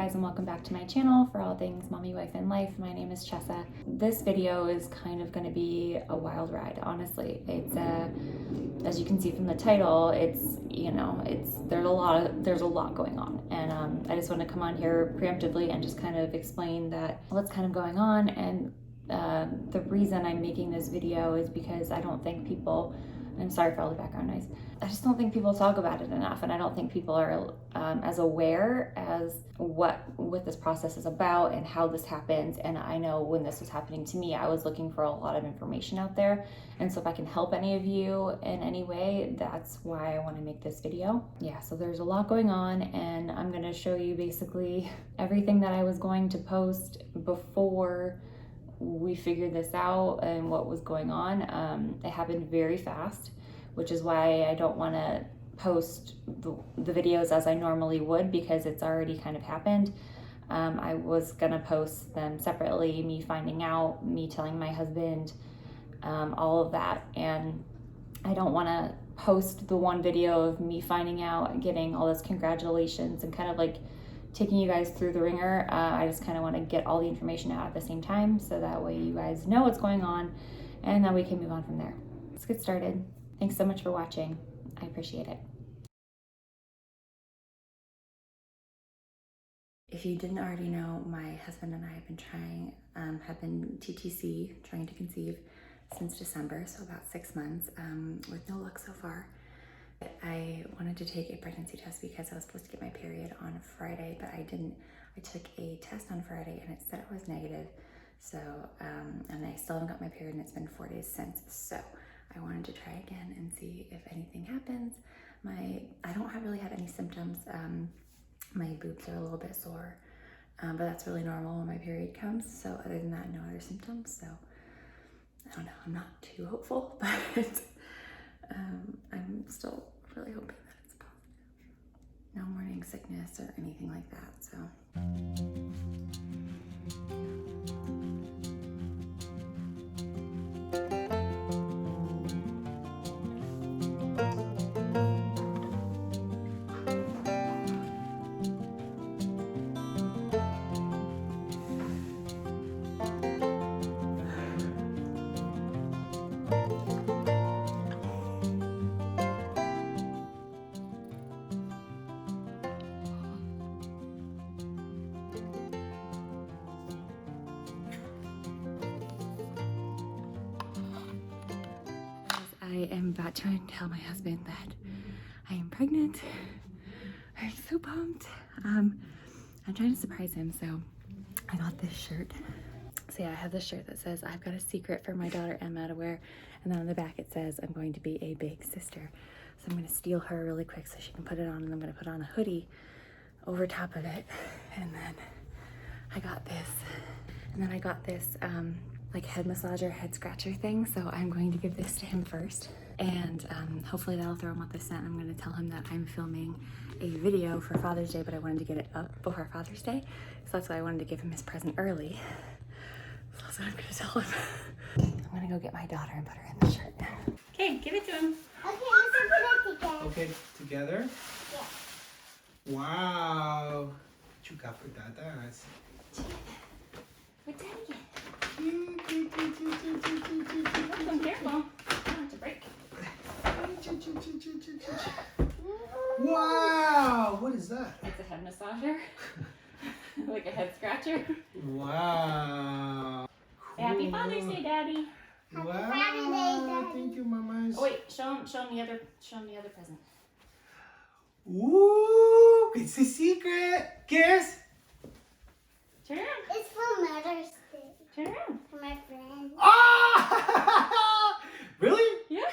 guys, and welcome back to my channel for all things mommy, wife, and life. My name is Chessa. This video is kind of going to be a wild ride, honestly. It's as you can see from the title, there's a lot going on, and I just want to come on here preemptively and just kind of explain that what's kind of going on. And the reason I'm making this video is because I don't think people, I'm sorry for all the background noise, I just don't think people talk about it enough, and I don't think people are as aware as what this process is about and how this happens. And I know when this was happening to me, I was looking for a lot of information out there, and so if I can help any of you in any way, that's why I want to make this video. Yeah, so there's a lot going on, and I'm going to show you basically everything that I was going to post before we figured this out and what was going on. It happened very fast, which is why I don't want to post the videos as I normally would, because it's already kind of happened. I was gonna post them separately, me finding out, me telling my husband, all of that. And I don't want to post the one video of me finding out, getting all this congratulations, and kind of like taking you guys through the ringer. I just kind of want to get all the information out at the same time, so that way you guys know what's going on, and then we can move on from there. Let's get started. Thanks so much for watching. I appreciate it. If you didn't already know, my husband and I have been TTC, trying to conceive, since December, so about 6 months, with no luck so far. I wanted to take a pregnancy test because I was supposed to get my period on Friday, but I didn't. I took a test on Friday and it said it was negative. So, and I still haven't got my period, and it's been 4 days since. So I wanted to try again and see if anything happens. I don't really have any symptoms. My boobs are a little bit sore, but that's really normal when my period comes. So other than that, no other symptoms. So I don't know, I'm not too hopeful, but I'm still really hoping that it's positive. No morning sickness or anything like that, so. I am about to tell my husband that I am pregnant. I'm so pumped. I'm trying to surprise him, so I got this shirt. So yeah, I have this shirt that says, "I've got a secret for my daughter Emma to wear," and then on the back it says, "I'm going to be a big sister." So I'm gonna steal her really quick so she can put it on, and I'm gonna put on a hoodie over top of it. And then I got this, like head massager, head scratcher thing. So I'm going to give this to him first, and hopefully that'll throw him off the scent. I'm going to tell him that I'm filming a video for Father's Day, but I wanted to get it up before Father's Day, so that's why I wanted to give him his present early. So that's what I'm going to tell him. I'm going to go get my daughter and put her in the shirt now. Okay, give it to him. Okay, let's put it together. Okay, together? Yeah. Wow. What you got for dadas? We're done again. I'm careful. I don't want to break. Wow, what is that? It's a head massager. Like a head scratcher. Wow. Cool. Happy Father's Day, Daddy. Wow. Father's Day, Daddy. Thank you, mamas. Oh wait, show him the other present. Ooh, it's a secret. Guess. Turn around. It's for Mother's Day. Turn around. For my friend. Ah! Really? Yeah.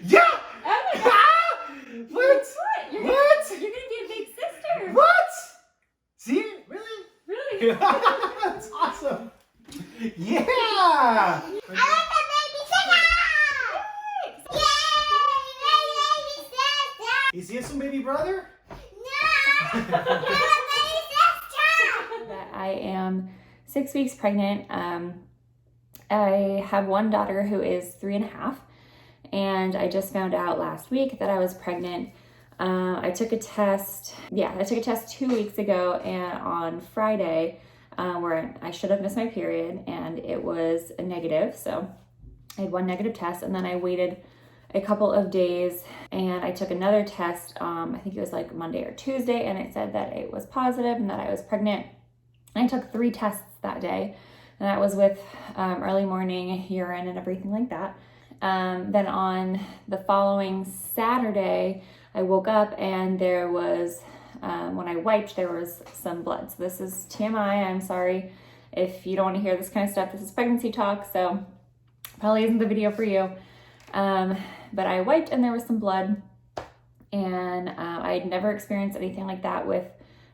Yeah. Oh my God. Ah! What? You're What? You're gonna be a big sister. What? See? Really? Really? That's awesome. Yeah. I like the baby sister! Yay! Baby Is he some baby brother? sister! No! You're the baby sister! That I am 6 weeks pregnant. I have one daughter who is 3.5, and I just found out last week that I was pregnant. I took a test. Yeah, I took a test 2 weeks ago, and on Friday, where I should have missed my period, and it was a negative. So I had one negative test, and then I waited a couple of days, and I took another test. I think it was like Monday or Tuesday, and it said that it was positive and that I was pregnant. And I took 3 tests that day, and that was with early morning urine and everything like that. Then on the following Saturday, I woke up and there was, when I wiped, there was some blood. So this is TMI. I'm sorry if you don't want to hear this kind of stuff. This is pregnancy talk, so probably isn't the video for you. But I wiped and there was some blood, and I'd never experienced anything like that with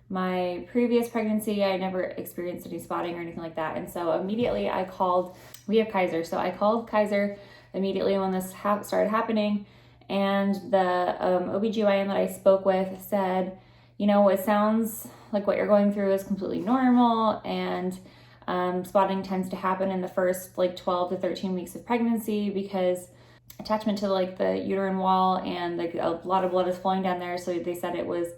my previous pregnancy. I never experienced any spotting or anything like that. And so immediately I called, we have Kaiser. So I called Kaiser immediately when this started happening. And the OBGYN that I spoke with said, you know, it sounds like what you're going through is completely normal, and spotting tends to happen in the first like 12 to 13 weeks of pregnancy because attachment to like the uterine wall, and like a lot of blood is flowing down there. So they said it was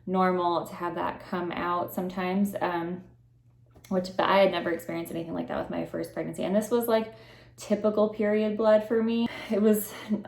normal to have that come out sometimes, but I had never experienced anything like that with my first pregnancy. And this was like typical period blood for me.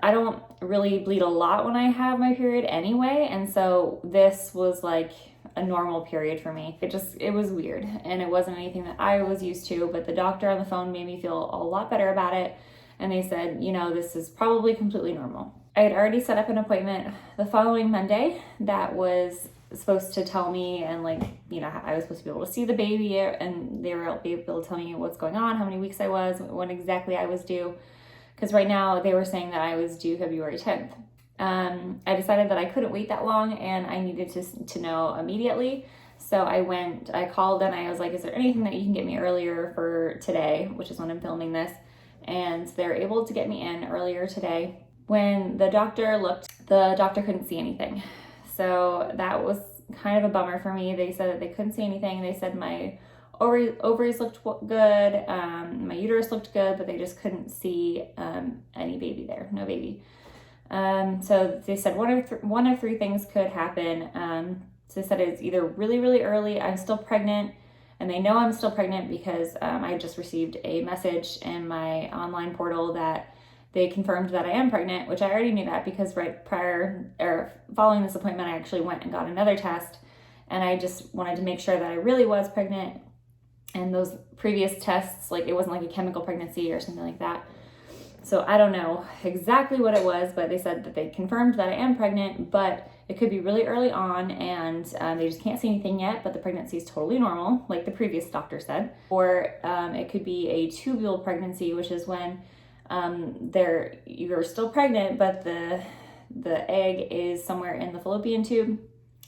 I don't really bleed a lot when I have my period anyway, and so this was like a normal period for me. It was weird, and it wasn't anything that I was used to, but the doctor on the phone made me feel a lot better about it, and they said, you know, this is probably completely normal. I had already set up an appointment the following Monday that was supposed to tell me, and like, you know, I was supposed to be able to see the baby, and they were able to tell me what's going on, how many weeks I was, when exactly I was due, because right now they were saying that I was due February 10th. I decided that I couldn't wait that long, and I needed to know immediately. So I called, and I was like, is there anything that you can get me earlier for today, which is when I'm filming this? And they're able to get me in earlier today. When the doctor looked, the doctor couldn't see anything. So that was kind of a bummer for me. They said that they couldn't see anything. They said my ovaries looked good, my uterus looked good, but they just couldn't see any baby there, no baby. So they said one of 3 things could happen. So they said it's either really, really early, I'm still pregnant, and they know I'm still pregnant because I just received a message in my online portal that they confirmed that I am pregnant, which I already knew that because right prior or following this appointment, I actually went and got another test, and I just wanted to make sure that I really was pregnant. And those previous tests, like it wasn't like a chemical pregnancy or something like that. So I don't know exactly what it was, but they said that they confirmed that I am pregnant, but it could be really early on, and they just can't see anything yet, but the pregnancy is totally normal, like the previous doctor said. Or it could be a tubule pregnancy, which is when you're still pregnant, but the egg is somewhere in the fallopian tube,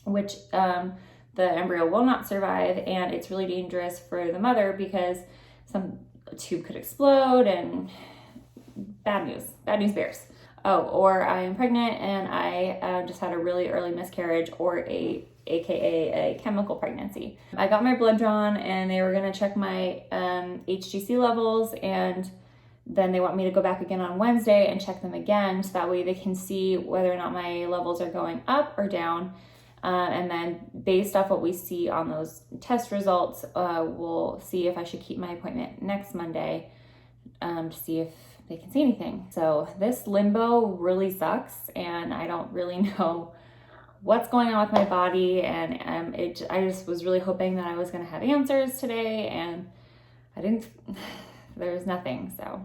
which the embryo will not survive, and it's really dangerous for the mother because some tube could explode, and bad news bears. Oh, or I am pregnant and I just had a really early miscarriage, or AKA a chemical pregnancy. I got my blood drawn, and they were gonna check my HGC levels, and then they want me to go back again on Wednesday and check them again, so that way they can see whether or not my levels are going up or down. And then based off what we see on those test results, we'll see if I should keep my appointment next Monday to see if they can see anything. So this limbo really sucks, and I don't really know what's going on with my body, and I just was really hoping that I was going to have answers today, and I didn't. There's nothing, so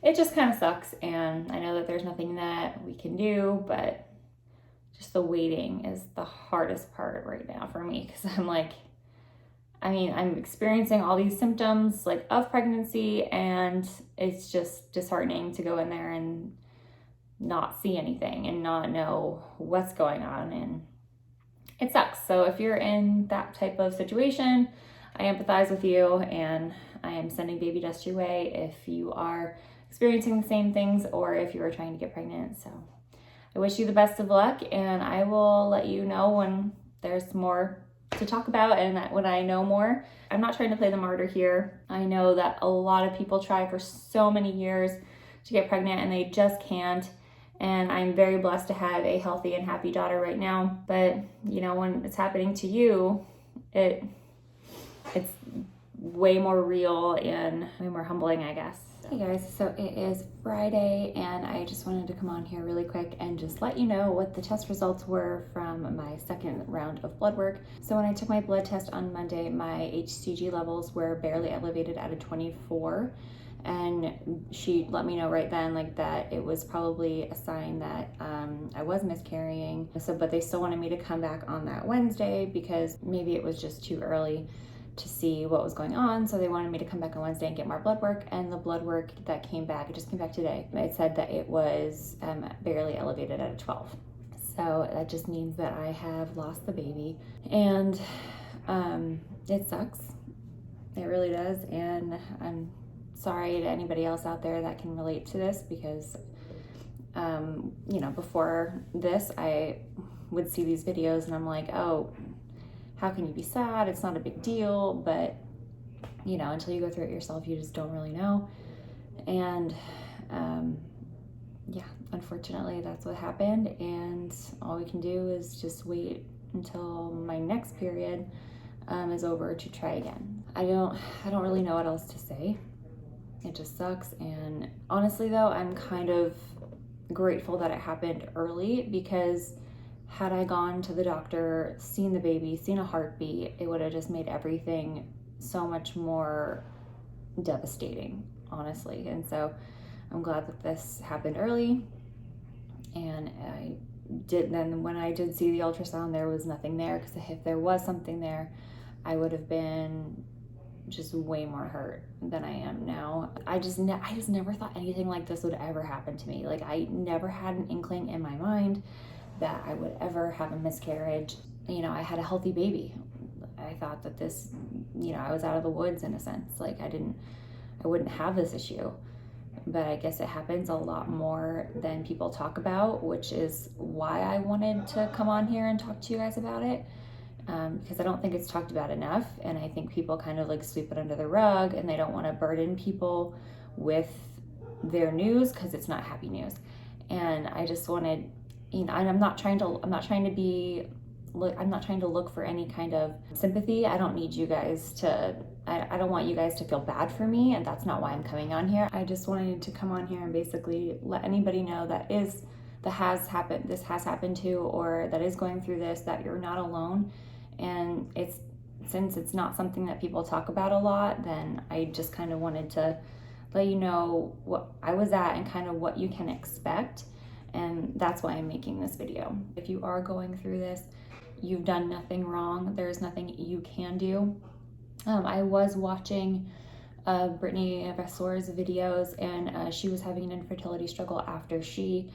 it just kind of sucks, and I know that there's nothing that we can do, but just the waiting is the hardest part right now for me, because I'm experiencing all these symptoms like of pregnancy, and it's just disheartening to go in there and not see anything and not know what's going on, and it sucks. So if you're in that type of situation, I empathize with you, and I am sending baby dust your way if you are experiencing the same things or if you are trying to get pregnant. So I wish you the best of luck, and I will let you know when there's more to talk about and when I know more. I'm not trying to play the martyr here. I know that a lot of people try for so many years to get pregnant and they just can't. And I'm very blessed to have a healthy and happy daughter right now. But, you know, when it's happening to you, it's way more real and way more humbling, I guess. Hey guys, so it is Friday and I just wanted to come on here really quick and just let you know what the test results were from my second round of blood work. So when I took my blood test on Monday, my HCG levels were barely elevated at a 24. And she let me know right then like that it was probably a sign that I was miscarrying. So, but they still wanted me to come back on that Wednesday because maybe it was just too early to see what was going on. So they wanted me to come back on Wednesday and get more blood work. And the blood work that came back, it just came back today. It said that it was barely elevated at a 12. So that just means that I have lost the baby. And it sucks. It really does. And I'm sorry to anybody else out there that can relate to this because, you know, before this, I would see these videos and I'm like, oh, how can you be sad? It's not a big deal. But, you know, until you go through it yourself, you just don't really know. And, yeah, unfortunately, that's what happened. And all we can do is just wait until my next period is over to try again. I don't really know what else to say. It just sucks. And honestly though, I'm kind of grateful that it happened early because had I gone to the doctor, seen the baby, seen a heartbeat, it would have just made everything so much more devastating, honestly. And so I'm glad that this happened early. And then when I did see the ultrasound, there was nothing there, because if there was something there, I would have been just way more hurt than I am now. I just never thought anything like this would ever happen to me. Like, I never had an inkling in my mind that I would ever have a miscarriage. You know, I had a healthy baby. I thought that this, you know, I was out of the woods in a sense. Like, I wouldn't have this issue. But I guess it happens a lot more than people talk about, which is why I wanted to come on here and talk to you guys about it. Because I don't think it's talked about enough, and I think people kind of like sweep it under the rug and they don't want to burden people with their news because it's not happy news. And I just wanted, you know, and I'm not trying to look for any kind of sympathy. I don't need you guys to, I don't want you guys to feel bad for me, and that's not why I'm coming on here. I just wanted to come on here and basically let anybody know this has happened to, or that is going through this, that you're not alone. And since it's not something that people talk about a lot, then I just kind of wanted to let you know what I was at and kind of what you can expect. And that's why I'm making this video. If you are going through this, you've done nothing wrong. There's nothing you can do. I was watching Brittany Vessor's videos, and she was having an infertility struggle after she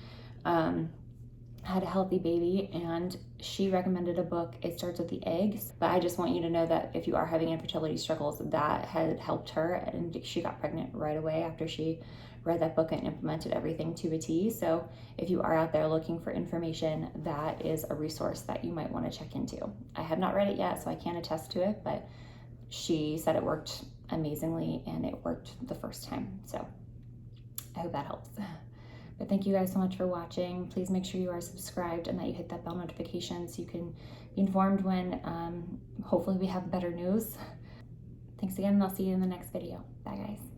had a healthy baby, and she recommended a book. It starts with the eggs. But I just want you to know that if you are having infertility struggles, that had helped her, and she got pregnant right away after she read that book and implemented everything to a T. So if you are out there looking for information, that is a resource that you might want to check into. I have not read it yet, so I can't attest to it, but she said it worked amazingly, and it worked the first time. So I hope that helps. But thank you guys so much for watching. Please make sure you are subscribed and that you hit that bell notification so you can be informed when hopefully we have better news. Thanks again, and I'll see you in the next video. Bye guys.